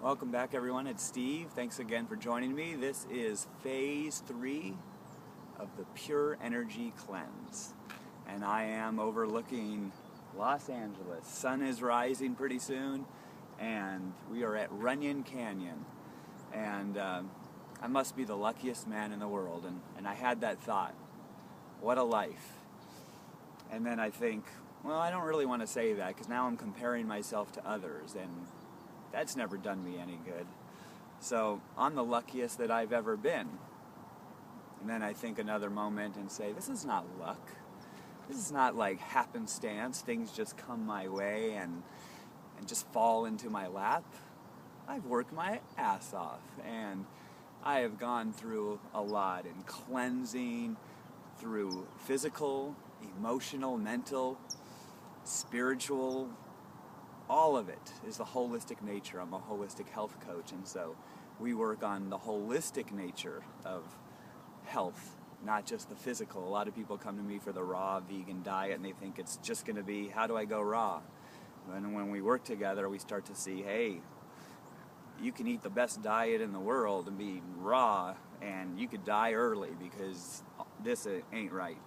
Welcome back, everyone. It's Steve. Thanks again for joining me. This is Phase 3 of the Pure Energy Cleanse. And I am overlooking Los Angeles. Sun is rising pretty soon, and we are at Runyon Canyon. And I must be the luckiest man in the world. And I had that thought, what a life. And then I think, well, I don't really want to say that because now I'm comparing myself to others, and that's never done me any good. So I'm the luckiest that I've ever been. And then I think another moment and say, this is not luck. This is not like happenstance. Things just come my way and just fall into my lap. I've worked my ass off, and I have gone through a lot in cleansing through physical, emotional, mental, spiritual. All of it is the holistic nature. I'm a holistic health coach, and so we work on the holistic nature of health, not just the physical. A lot of people come to me for the raw vegan diet, and they think it's just going to be, how do I go raw? And when we work together, we start to see, hey, you can eat the best diet in the world and be raw, and you could die early because this ain't right.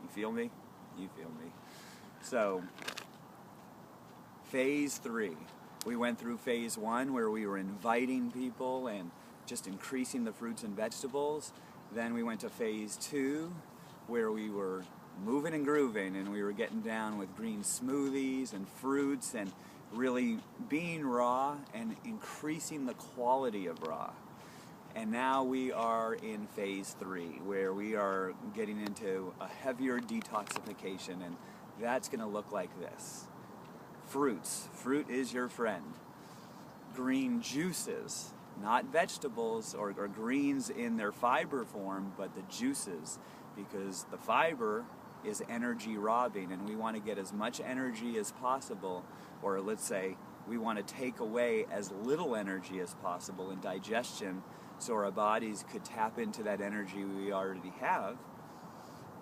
You feel me? You feel me. So, Phase 3. We went through Phase 1 where we were inviting people and just increasing the fruits and vegetables. Then we went to Phase 2 where we were moving and grooving, and we were getting down with green smoothies and fruits and really being raw and increasing the quality of raw. And now we are in Phase 3 where we are getting into a heavier detoxification, and that's going to look like this. Fruits. Fruit is your friend. Green juices, not vegetables or greens in their fiber form, but the juices, because the fiber is energy robbing, and we want to get as much energy as possible, or let's say we want to take away as little energy as possible in digestion so our bodies could tap into that energy we already have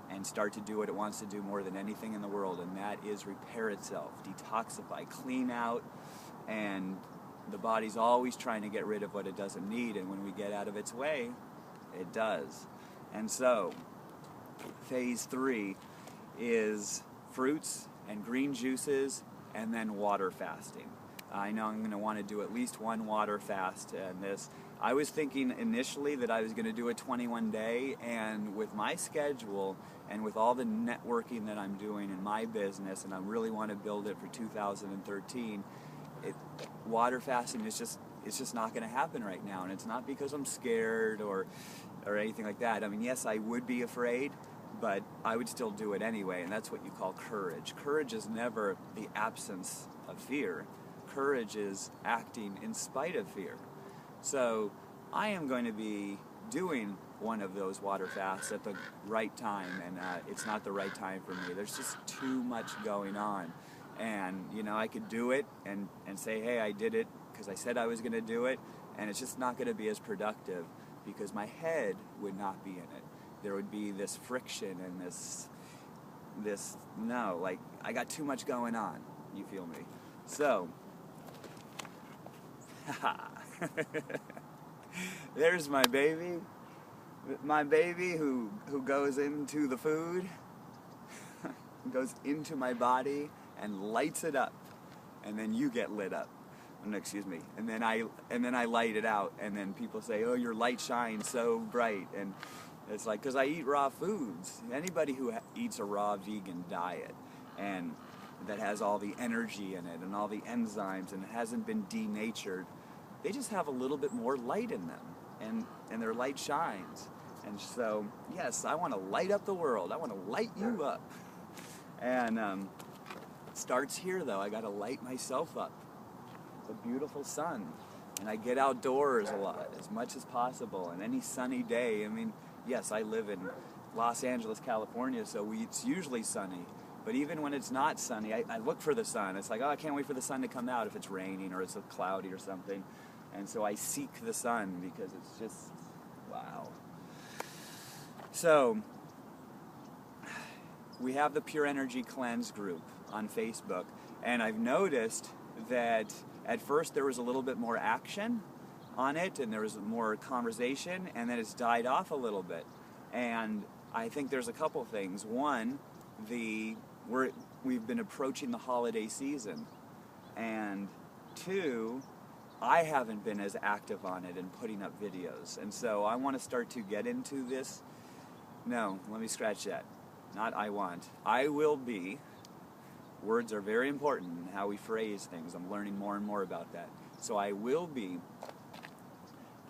and start to do what it wants to do more than anything in the world, and that is repair itself, detoxify, clean out, and the body's always trying to get rid of what it doesn't need, and when we get out of its way, it does. And so, Phase 3 is fruits and green juices and then water fasting. I know I'm going to want to do at least one water fast in this. I was thinking initially that I was going to do a 21-day, and with my schedule and with all the networking that I'm doing in my business, and I really want to build it for 2013, water fasting is just not going to happen right now. And it's not because I'm scared or anything like that. I mean, yes, I would be afraid, but I would still do it anyway, and that's what you call courage. Courage is never the absence of fear. Courage is acting in spite of fear. So I am going to be doing one of those water fasts at the right time, and it's not the right time for me. There's just too much going on. And, you know, I could do it and say, hey, I did it because I said I was going to do it, and it's just not going to be as productive because my head would not be in it. There would be this friction and no, like, I got too much going on. You feel me? So, there's my baby who goes into the food, goes into my body and lights it up, and then you get lit up. No, excuse me. And then I light it out, and then people say, "Oh, your light shines so bright." And it's like, because I eat raw foods. Anybody who eats a raw vegan diet and that has all the energy in it and all the enzymes and it hasn't been denatured, they just have a little bit more light in them, and their light shines. And so, yes, I want to light up the world. I want to light you up. And it starts here, though. I got to light myself up. It's a beautiful sun, and I get outdoors a lot, as much as possible. And any sunny day, I mean, yes, I live in Los Angeles, California, so it's usually sunny. But even when it's not sunny, I look for the sun. It's like, oh, I can't wait for the sun to come out if it's raining or it's cloudy or something. And so I seek the sun because it's just, wow. So, we have the Pure Energy Cleanse group on Facebook, and I've noticed that At first there was a little bit more action on it, and there was more conversation, and then it's died off a little bit. And I think there's a couple things. One, we've been approaching the holiday season, and two, I haven't been as active on it and putting up videos, and so I want to start to get into this. No, let me scratch that. Not I want. I will be. Words are very important in how we phrase things. I'm learning more and more about that. So I will be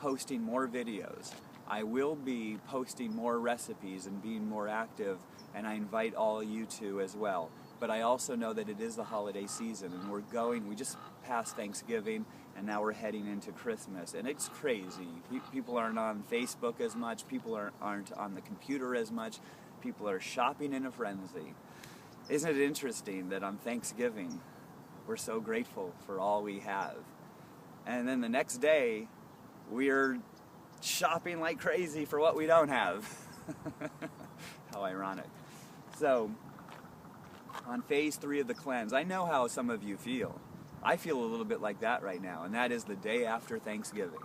posting more videos. I will be posting more recipes and being more active, and I invite all of you to as well. But I also know that it is the holiday season, and we just passed Thanksgiving, and now we're heading into Christmas, and it's crazy. People aren't on Facebook as much, people aren't on the computer as much, people are shopping in a frenzy. Isn't it interesting that on Thanksgiving, we're so grateful for all we have, and then the next day, we're shopping like crazy for what we don't have. How ironic. So, on phase 3 of the cleanse, I know how some of you feel. I feel a little bit like that right now, and that is the day after Thanksgiving.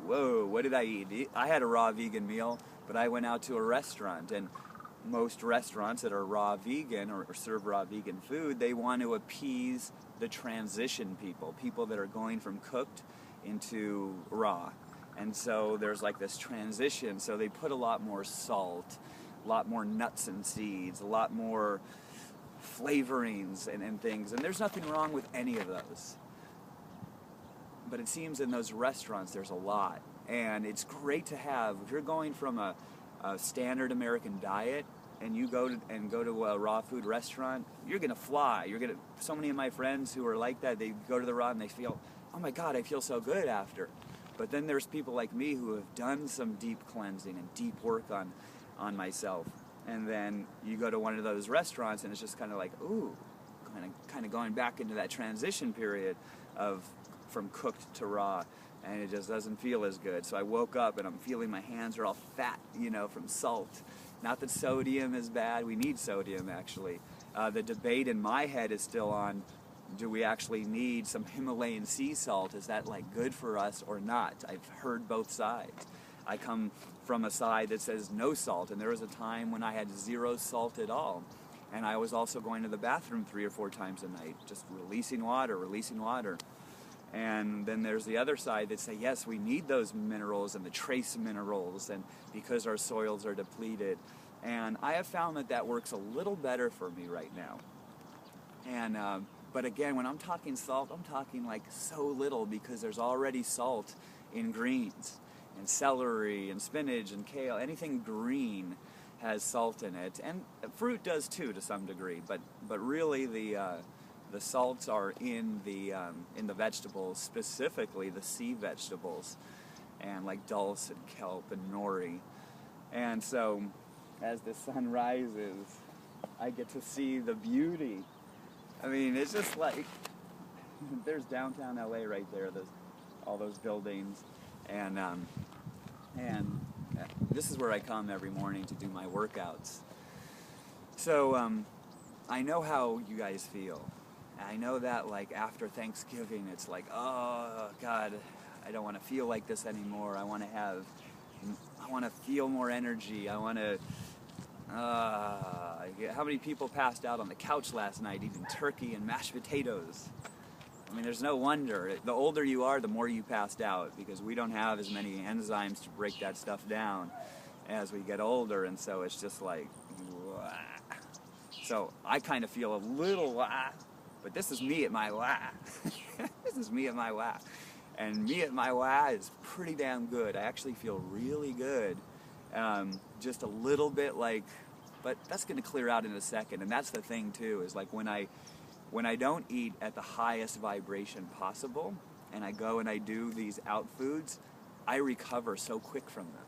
Whoa, what did I eat? I had a raw vegan meal, but I went out to a restaurant, and most restaurants that are raw vegan or serve raw vegan food, they want to appease the transition people that are going from cooked into raw. And so there's like this transition, so they put a lot more salt, a lot more nuts and seeds, a lot more flavorings and things, and there's nothing wrong with any of those. But it seems in those restaurants there's a lot, and it's great to have. If you're going from a standard American diet and you go to a raw food restaurant, you're gonna fly. So many of my friends who are like that, they go to the raw and they feel, oh my God, I feel so good after. But then there's people like me who have done some deep cleansing and deep work on myself. And then you go to one of those restaurants and it's just kind of like, ooh, kind of going back into that transition period from cooked to raw, and it just doesn't feel as good. So I woke up and I'm feeling my hands are all fat, from salt. Not that sodium is bad, we need sodium actually. The debate in my head is still on, do we actually need some Himalayan sea salt? Is that like good for us or not? I've heard both sides. I come from a side that says no salt, and there was a time when I had 0 salt at all. And I was also going to the bathroom 3 or 4 times a night, just releasing water. And then there's the other side that say, yes, we need those minerals and the trace minerals, and because our soils are depleted. And I have found that works a little better for me right now. And but again, when I'm talking salt, I'm talking like so little, because there's already salt in greens and celery and spinach and kale. Anything green has salt in it, and fruit does too to some degree. But really, the salts are in the vegetables, specifically the sea vegetables, and like dulse and kelp and nori. And so, as the sun rises, I get to see the beauty. I mean, it's just like, there's downtown LA right there, all those buildings, and this is where I come every morning to do my workouts. So I know how you guys feel. I know that like after Thanksgiving, it's like, oh God, I don't want to feel like this anymore. I want to feel more energy. How many people passed out on the couch last night eating turkey and mashed potatoes? I mean, there's no wonder. The older you are, the more you passed out, because we don't have as many enzymes to break that stuff down as we get older, and so it's just like, wah. So I kind of feel a little wah, but this is me at my wah. This is me at my wah. And me at my wah is pretty damn good. I actually feel really good. Just a little bit like, but that's going to clear out in a second. And that's the thing too, is like when I don't eat at the highest vibration possible, and I go and I do these out foods, I recover so quick from them.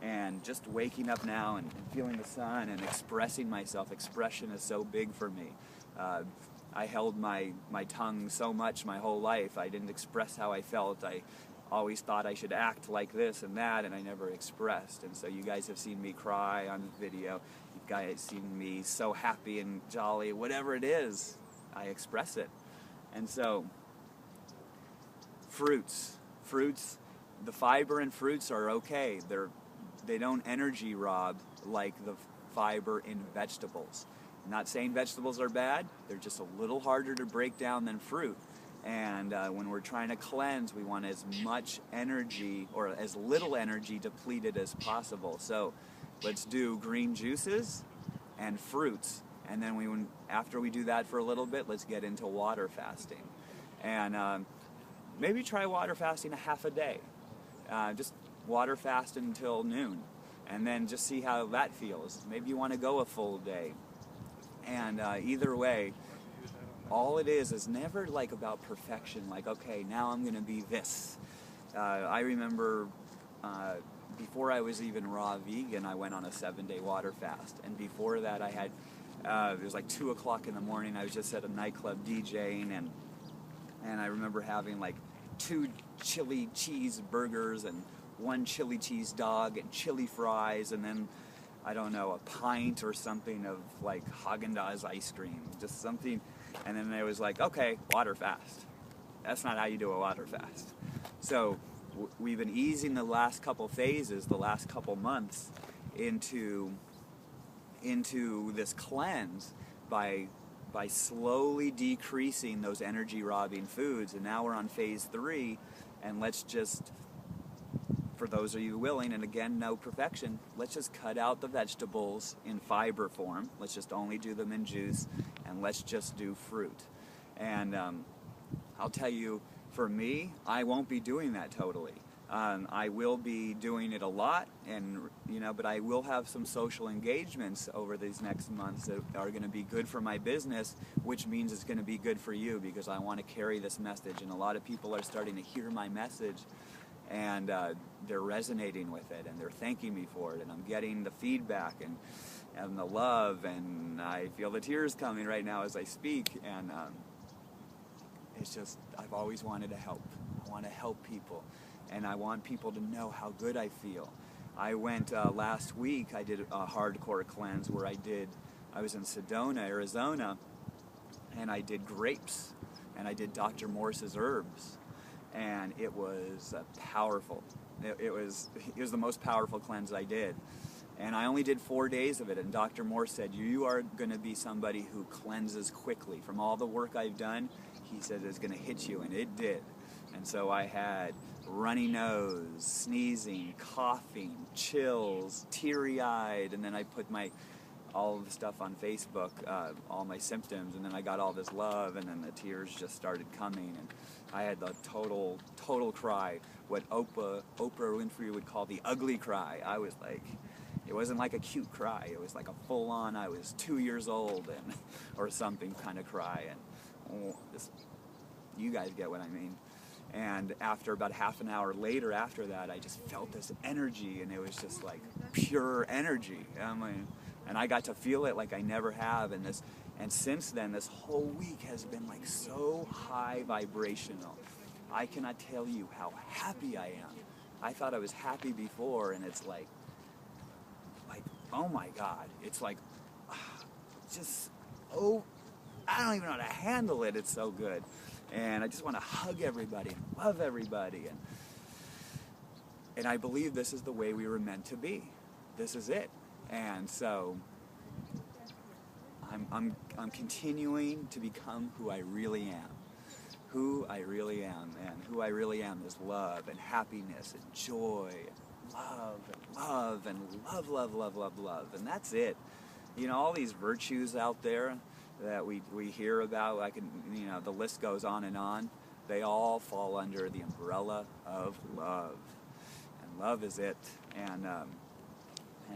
And just waking up now and feeling the sun and expressing myself, expression is so big for me. I held my tongue so much my whole life. I didn't express how I felt. I always thought I should act like this and that, and I never expressed. And so you guys have seen me cry on video. You guys have seen me so happy and jolly. Whatever it is, I express it. And so Fruits. The fiber in fruits are okay. They don't energy rob like the fiber in vegetables. I'm not saying vegetables are bad, they're just a little harder to break down than fruit. And when we're trying to cleanse, we want as much energy or as little energy depleted as possible. So let's do green juices and fruits. And then after we do that for a little bit, let's get into water fasting. And maybe try water fasting a half a day. Just water fast until noon. And then just see how that feels. Maybe you want to go a full day. And either way, all it is never like about perfection, like, okay, now I'm going to be this. I remember before I was even raw vegan, I went on a 7-day water fast. And before that, I had, it was like 2 o'clock in the morning, I was just at a nightclub DJing, and I remember having like 2 chili cheese burgers and 1 chili cheese dog and chili fries, and then, I don't know, a pint or something of like Haagen-Dazs ice cream, just something. And then it was like, okay, water fast. That's not how you do a water fast. So we've been easing the last couple phases, the last couple months, into this cleanse by slowly decreasing those energy robbing foods. And now we're on phase 3, and let's just, for those of you willing, and again, no perfection, let's just cut out the vegetables in fiber form. Let's just only do them in juice, and let's just do fruit. And I'll tell you, for me, I won't be doing that totally. I will be doing it a lot, and but I will have some social engagements over these next months that are going to be good for my business, which means it's going to be good for you, because I want to carry this message, and a lot of people are starting to hear my message, and they're resonating with it, and they're thanking me for it, and I'm getting the feedback and the love, and I feel the tears coming right now as I speak, and it's just, I've always wanted to help. I want to help people, and I want people to know how good I feel. I went last week, I did a hardcore cleanse where I was in Sedona, Arizona, and I did grapes, and I did Dr. Morse's herbs. And it was powerful. It was the most powerful cleanse I did. And I only did 4 days of it, and Dr. Morse said, you are going to be somebody who cleanses quickly. From all the work I've done, he said it's going to hit you, and it did. And so I had runny nose, sneezing, coughing, chills, teary-eyed, and then I put all of the stuff on Facebook, all my symptoms, and then I got all this love, and then the tears just started coming, and I had the total cry, what Oprah Winfrey would call the ugly cry. I was like, it wasn't like a cute cry, it was like a full-on, I was 2 years old, or something kind of cry, and you guys get what I mean. And after about half an hour later after that, I just felt this energy, and it was just like pure energy. And I got to feel it like I never have, and since then, this whole week has been like so high vibrational. I cannot tell you how happy I am. I thought I was happy before, and it's like, oh my God, it's like, I don't even know how to handle it. It's so good. And I just want to hug everybody and love everybody. And I believe this is the way we were meant to be. This is it. And so I'm continuing to become who I really am. Who I really am. And who I really am is love and happiness and joy and love and love. And that's it. All these virtues out there that we hear about, the list goes on and on. They all fall under the umbrella of love. And love is it. And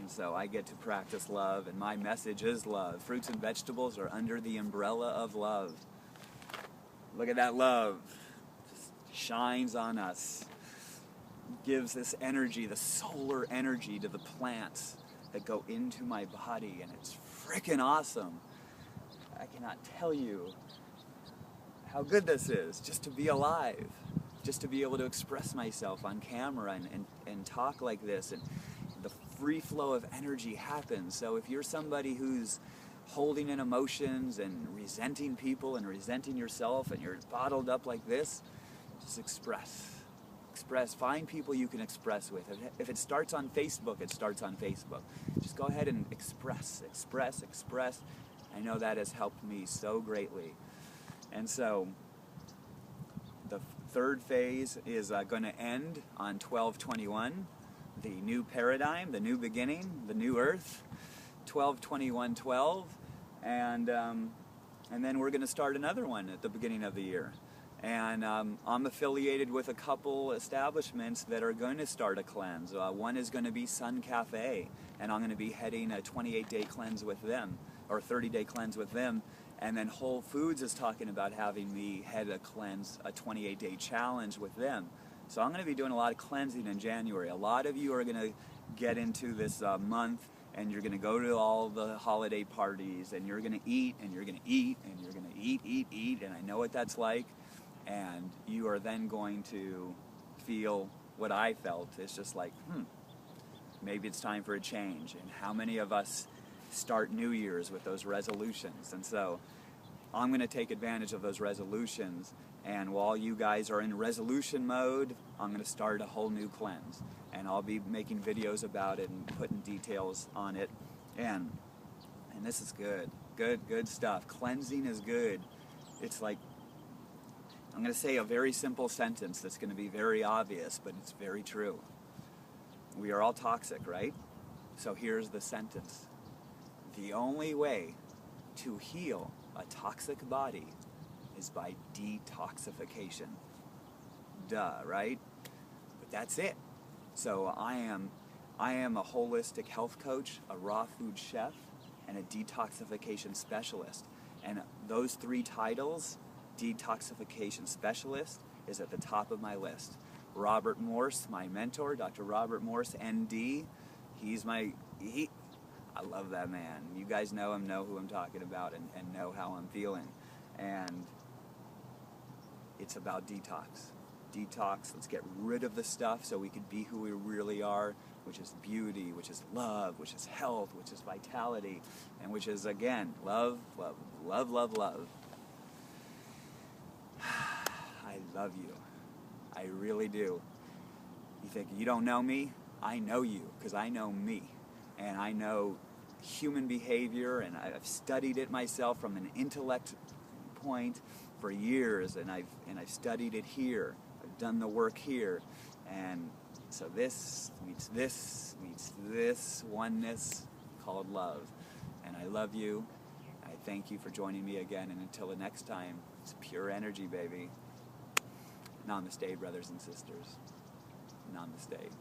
so I get to practice love, and my message is love. Fruits and vegetables are under the umbrella of love. Look at that love. Just shines on us. Gives this energy, the solar energy, to the plants that go into my body, and it's freaking awesome. I cannot tell you how good this is, just to be alive, just to be able to express myself on camera and talk like this, and the free flow of energy happens. So if you're somebody who's holding in emotions and resenting people and resenting yourself, and you're bottled up like this, Just express. Express. Find people you can express with. If it starts on Facebook, it starts on Facebook. Just go ahead and express, express, express. I know that has helped me so greatly. And so the third phase is going to end on 12/21, the new paradigm, the new beginning, the new earth, 12/21/12, and then we're going to start another one at the beginning of the year. And I'm affiliated with a couple establishments that are going to start a cleanse. One is going to be Sun Cafe, and I'm going to be heading a 28-day cleanse with them, or 30-day cleanse with them. And then Whole Foods is talking about having me head a cleanse, a 28-day challenge with them. So I'm going to be doing a lot of cleansing in January. A lot of you are going to get into this month, and you're going to go to all the holiday parties, and you're going to eat, and you're going to eat, and you're going to eat, and I know what that's like. And you are then going to feel what I felt. It's just like, maybe it's time for a change. And how many of us start New Year's with those resolutions? And so I'm going to take advantage of those resolutions. And while you guys are in resolution mode, I'm going to start a whole new cleanse. And I'll be making videos about it and putting details on it. And this is good. Good stuff. Cleansing is good. It's like, I'm going to say a very simple sentence that's going to be very obvious, but it's very true. We are all toxic, right? So here's the sentence. The only way to heal a toxic body is by detoxification. Duh, right? But that's it. So I am a holistic health coach, a raw food chef, and a detoxification specialist. And those three titles, detoxification specialist, is at the top of my list. Robert Morse, my mentor, Dr. Robert Morse, ND, I love that man. You guys know him, know who I'm talking about, and know how I'm feeling. And it's about detox. Detox, let's get rid of the stuff so we can be who we really are, which is beauty, which is love, which is health, which is vitality, and which is, again, love, love, love, love, love. I love you. I really do. You think you don't know me? I know you, because I know me. And I know human behavior, and I've studied it myself from an intellect point for years, and I've studied it here. I've done the work here. And so this meets this oneness called love. And I love you. I thank you for joining me again, and until the next time, it's pure energy, baby. Namaste, brothers and sisters. Namaste.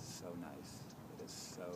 So nice. It is so